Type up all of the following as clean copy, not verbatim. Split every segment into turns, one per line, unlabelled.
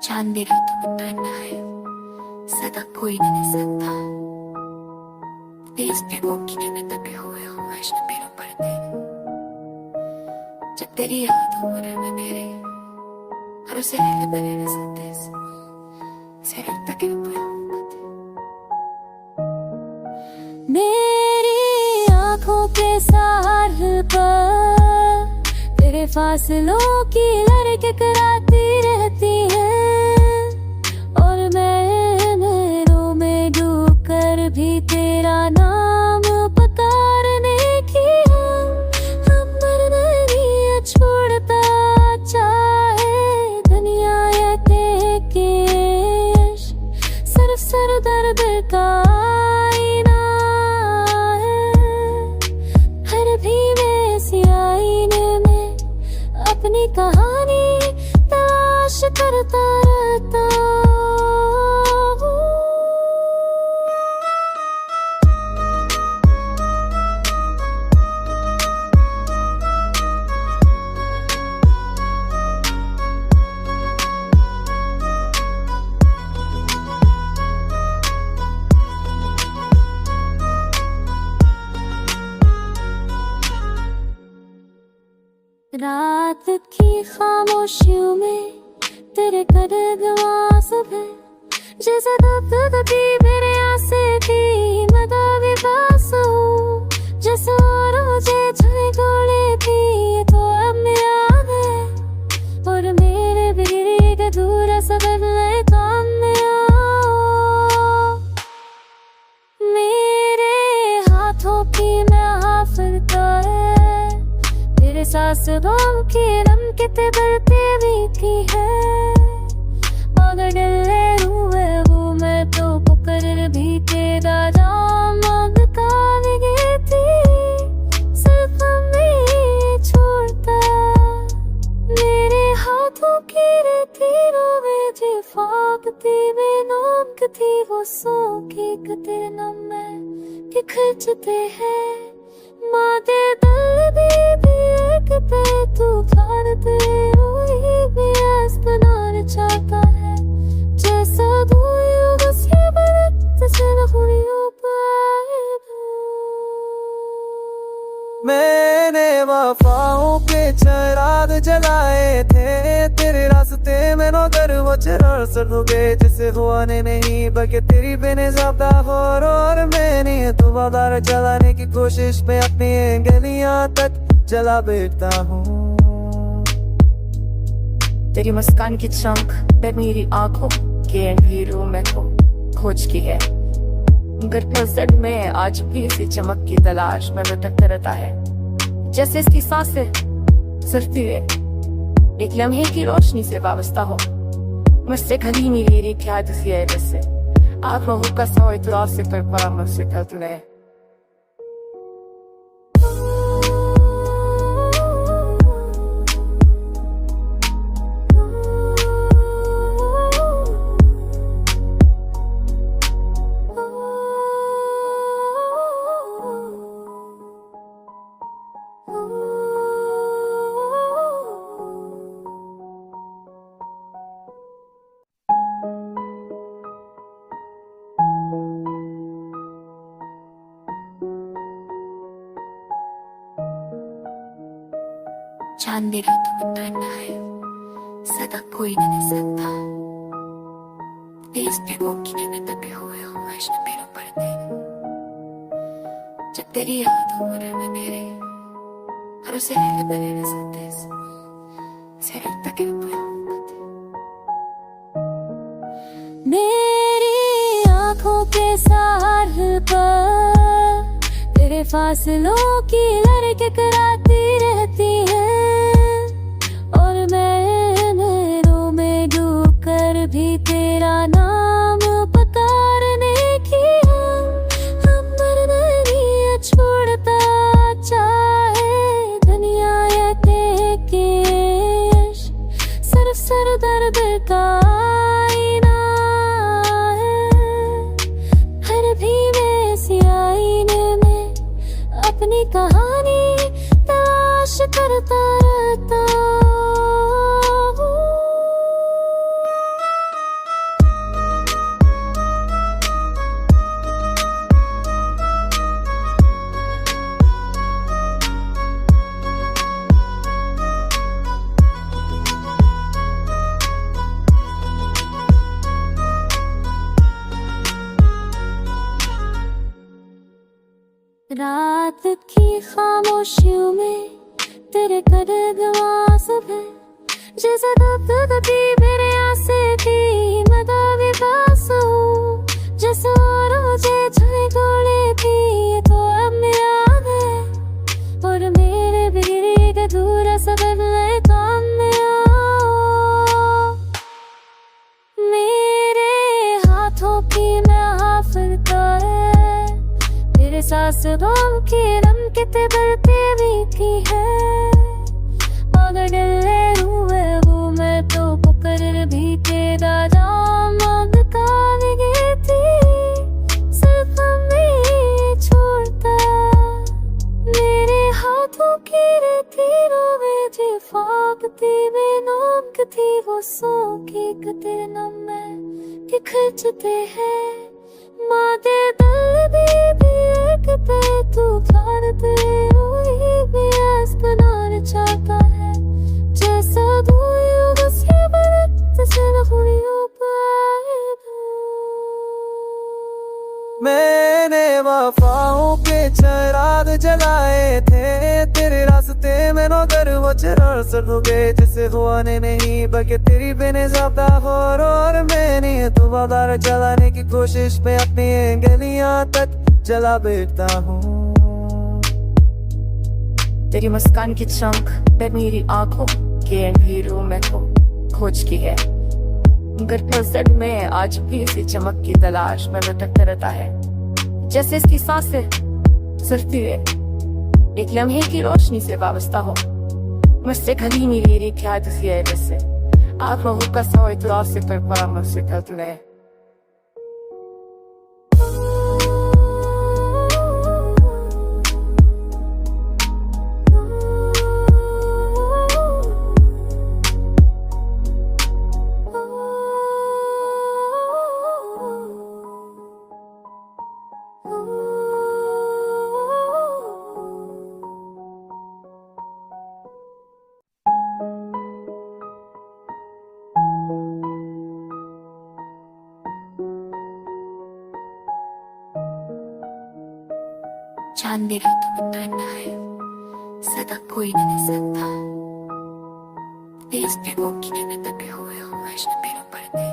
चांद भी रातों में पहनना है, सदा कोई नहीं सकता। तेज पे वो कीने में दबे हुए हो वैष्णव पेड़ों पर दे। जब तेरी याद हो में मेरे और उसे है बने न सकते से तक
मेरी आँखों के सहारे पर तेरे फासलों की लड़के कराती रहती है, और मैं रो में डूब कर भी तेरा नाम पुकारने की हमर नहीं छोड़ता। चाहे दुनिया ये देखे सिर्फ सर दर्द का आईना है, हर भीवे सी आईने में अपनी कहानी तलाश करता रहता हूँ। रात की खामोशियों में तेरे कदम सुबह जैसे दबदबी मेरे आसे थी मदा भी पास हो, जैसे रोजे छुए गोले थी ये तो अब मेरा है, और मेरे बिगड़ी अधूरा सबर में काम में आओ। मेरे हाथों की मैं हाफिज तो है, तेरे सांसों की रम के बढ़ते भी की है, अगर डले हुए हूँ मैं तो पुकर भी तेरा नाम मांगता भी थी, सिर्फ हमें छोड़ता। मेरे हाथों की रेतीरों में थी फाकती में नाम थी वो सो की तेरे नाम में कि खिंचते हैं माते दल भी एक पे तू भारते वही भी बनाना चाहता है, जैसा धोया बस ये बरत से हुई पाए।
मैंने वफाओं के चिराग जलाए थे, तेरे रास्ते में नौकर वो चिराग सड़ गए, जिसे हुआ ने नहीं बल्कि तेरी बेनज़ाब्ता और मैंने तो बाजार चलाने की कोशिश में अपनी गलियां तक जला बैठता हूँ।
तेरी मुस्कान की चमक पे मेरी आंखों के अंधेरों में खोज की है, मगर सद में आज भी इसी चमक की तलाश में भटकता रहता है, जैसे इसकी सांसें सिर्फ एक लम्हे की रोशनी से वाबस्ता हो। मुझसे खली नहीं ले रही क्या तुझे है जैसे आप लोगों का सौ इतरार से पर पड़ा मुझसे कल तुने। चांद भी रातों में पहनना है, सदा कोई नहीं सकता। तेज पे वो कीने में दबे हुए हो वैष्णव पेड़ों पर दे। जब तेरी याद हो में मेरे और उसे है बने न सकते से तक
मेरी आँखों के सहारे पर तेरे फासलों की लड़के कराती रहती है, और मैं रो में डूब कर भी तेरा नाम पुकारने की हमर नहीं छोड़ता। चाहे दुनिया ये देखे सिर्फ सर दर्द का आईना है, हर भीवे सी आईने में अपनी कहानी तलाश करता रहता हूँ। रात की खामोशियों में तेरे कदम आवाज़ है, जैसे दबदबी मेरे आसे थी मैं दावे पास हूँ, जैसे रोजे छाए गोले थी ये तो अब मेरा याद है, और मेरे बिगड़े अधूरा सबब नए काम में आओ। मेरे हाथों की मैं हाफिल का है, तेरे सांसों की रमकते बढ़ते भी की है, अगर डले हुए वो मैं तो पुकर भी तेरा नाम अब काली थी, सिर्फ हमें छोड़ता मेरे हाथों की रेतीरों में जी फाकती में नोक थी वो सो की कते न मैं कि खिंचते हैं माते दल भी एक पे तू भारते हुई भी ऐस बनाना चाहता है, जैसा धुएं बस ये बरत से न हुई
मैंने वफाओं के चिराग जलाए थे, तेरे रास्ते में नौकर वो चिराग सड़ोगे जिसे हुआ ने नहीं बल्कि तेरी बेनज़ाब्ता और मैंने दुबारा जलाने की कोशिश में अपनी गलियां तक जला बैठता हूँ।
तेरी मुस्कान की चमक पे मेरी आंखों के अंधेरों में खोज की है, मगर पलसड़ में आज भी इसी चमक की तलाश में भटकता रहता है, जैसे इसकी सांसें सिर्फ तेरे एक लम्हे की रोशनी से वाबस्ता हो। मुझसे कभी मिली री क्या तुझे है जैसे आँखों का सो इतला से पर पड़ा मुझसे कल तुले।
चांद मेरा तो बताना है सदा कोई नहीं सकता, तेज पे वो किने दबे हुए हो वैष्णो पेड़ों पर थे,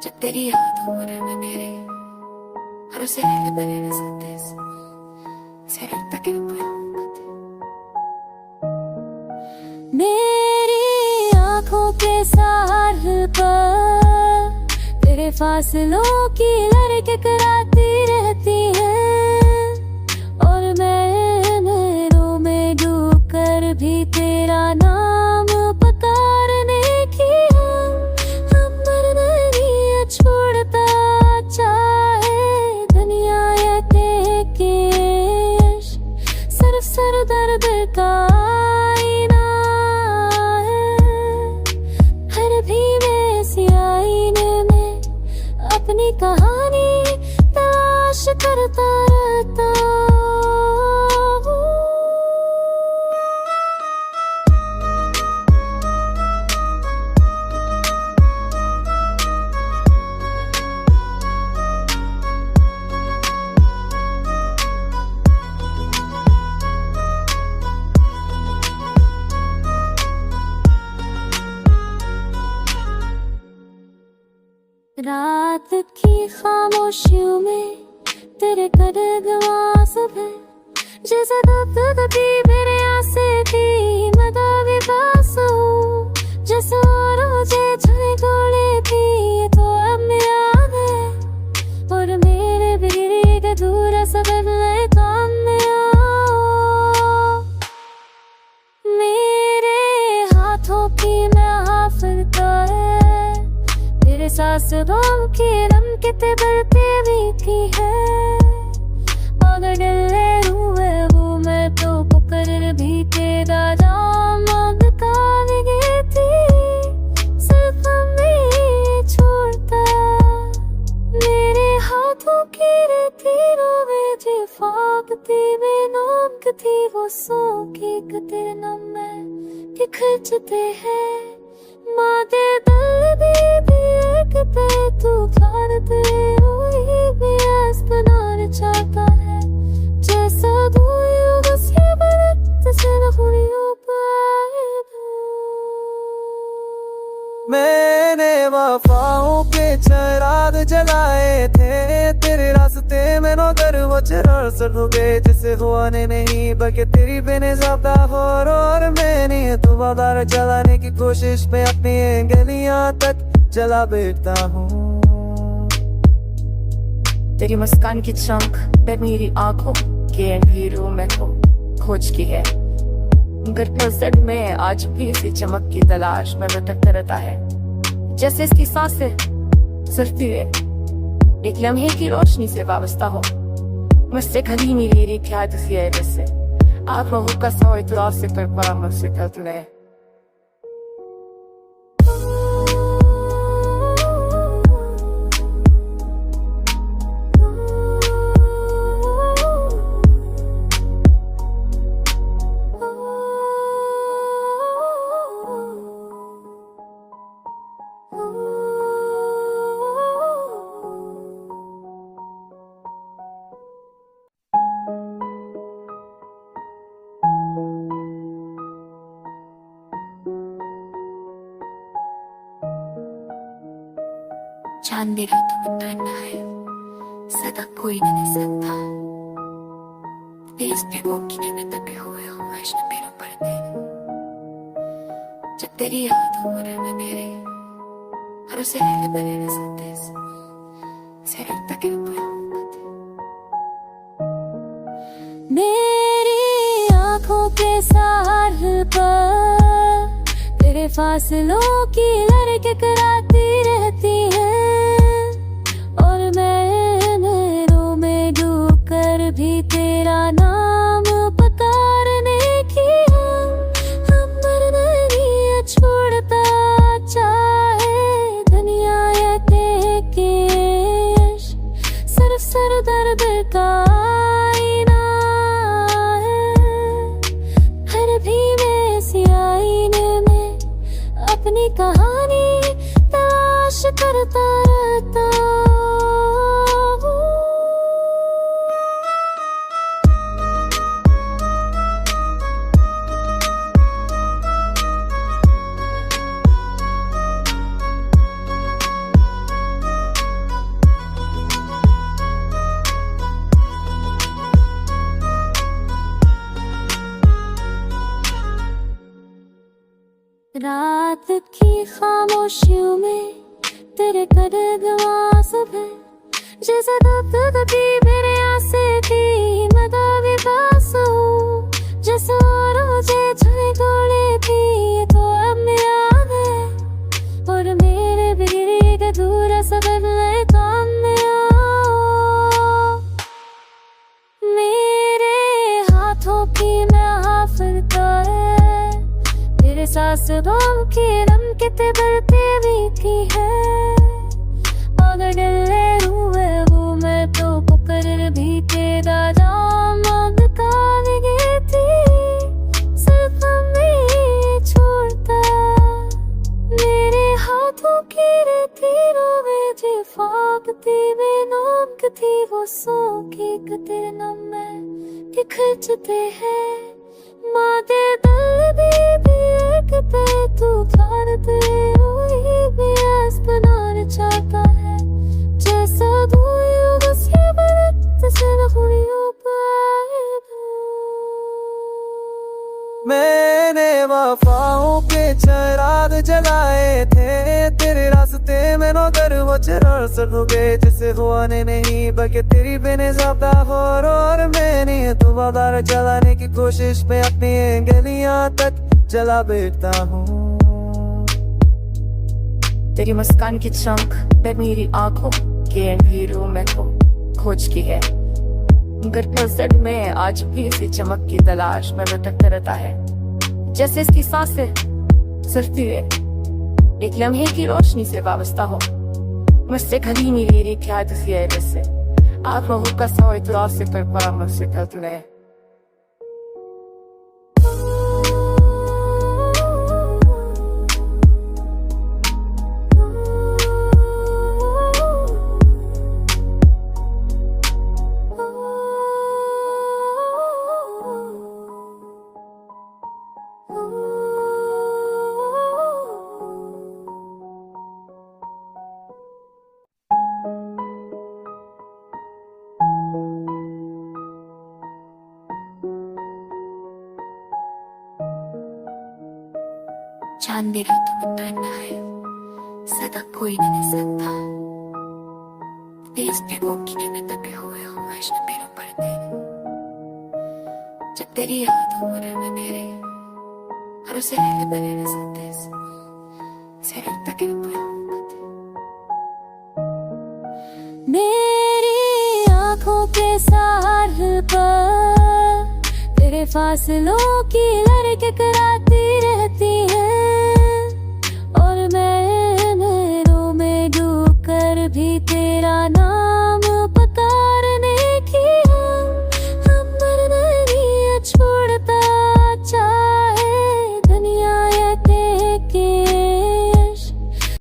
जब तेरी याद हो रहे में मेरे और उसे लेके बने न सकते सिर तक मेरी आंखों के सार पर तेरे फासलों की लड़के कराती रहती है, भी तेरा नाम पुकारने की हम नहीं छोड़ता, चाहे दुनिया या केश सिर्फ सर दर्द का आईना है, हर भी में इसी आईने में अपनी कहानी तलाश करता रहता। रात की खामोशियों में तेरे कदम आवाज़ है, जैसे दबदबी मेरे आसे थी मैं दावे पास हूँ, जैसे रोजे छाए गोले थी ये तो अब मेरा याद है, और मेरे बिगड़े अधूरा सबब नए काम में आओ। मेरे हाथों की मैं हाफिल का है, तेरे सांसों की रमकते बढ़ते भी की है, अगर डले हुए वो मैं तो पुकर भी तेरा नाम अब काली थी, सिर्फ हमें छोड़ता मेरे हाथों की रेतीरों में जी फाकती में नोक थी वो सो की कते न मैं कि खिंचते हैं माते दल भी एक पे तू भारते हुई भी ऐस बनाना चाहता है।
वो चिराग सड़ोगे जिसे हुआ ने नहीं बल्कि तेरी बेनज़ाब्ता और मैंने तुम्हारा चलाने की कोशिश में अपनी गलियां तक चला बैठता हूँ।
तेरी मुस्कान की चमक पे मेरी आंखों के अंधेरों में खोज की है। गर्द में आज भी इसी चमक की तलाश में भटकता रहता है। जैसे इसकी सांसें सिर्फ एक लम्हे की रोशनी से वाबस्ता हो। मुझसे कभी नहीं ले रही क्या तुझे जैसे आप लोगों का सौ इतराफ से पर पड़ा मुझसे कल तुले। चांद मेरा तो बनना है, सदा कोई नहीं सकता। तेज पे वो की में दबे हुए हो वैष्णव मेरा पर्दे। जब तेरी याद हो रहे में मेरे हर उसे रहने बने न सकते से रखता के
मेरी आँखों के सहारे पर तेरे फासलों की लड़के कराती रहती है। और मैं नहरों में डूब कर भी तेरा नाम पुकारने की हम मरना नहीं छोड़ता चाहे दुनिया या के सिर्फ सर दर्द का आईना है। हर भी में सी आईने में अपनी कहानी तलाश करता रहता हूँ। रात की खामोशियों में तेरे कदम सुबह जैसा दबदबी मेरे आसे थी मदावी पास हो। जैसे रोजे छाए गोले थी तो अब मेरा है और मेरे बिगड़ी का दूर सबर ले काम में आओ। मेरे हाथों की मैं हाफिल है तेरे सांसों की रमकते बढ़ते भी की है। अगर डले हुए हूँ मैं तो पुकर भी तेरा नाम कागज़ थी सिर्फ मैं छोड़ता। मेरे हाथों की रेतीरों में जी फाकती में नमक थी वो सो की कते नम में कि खिंचते हैं माते दर्द भी एक पे तू भारते वही भी आस बनाना चाहता है। जैसा दूर बस ये बरत से खुलियों पर
मैंने वफाओं के चिराग जलाए थे तेरे रास्ते में नौकर वो चिराग सड़ोगे जिसे हुआ ने नहीं बल्कि तेरी बेनज़ाब्ता और मैंने तुम्हारा चलाने की कोशिश में अपनी गलियां तक चला बैठता हूँ।
तेरी मुस्कान की चमक पे मेरी आंखों के अंधेरों में खोज की है। गर्द में आज भी इसी चमक की तलाश में भटकता रहता है। जैसे इसकी सांसें सिर्फ एक लम्हे की रोशनी से वाबस्ता हो। मुझसे कभी नहीं ले रही क्या तुझे जैसे आप लोगों का सौ इतराफ से पर पड़ा मुझसे कल तुले। अंधेरी रातों में तैरना है, सदा कोई नहीं सकता। तेज पे की में दबे हुए हो वैष्णव पेड़ों पर थे, जब तेरी याद हो में मेरे और उसे बने न सकते से तक
मेरी आंखों के साहिल पर तेरे फासलों की लड़के कराती रहती है।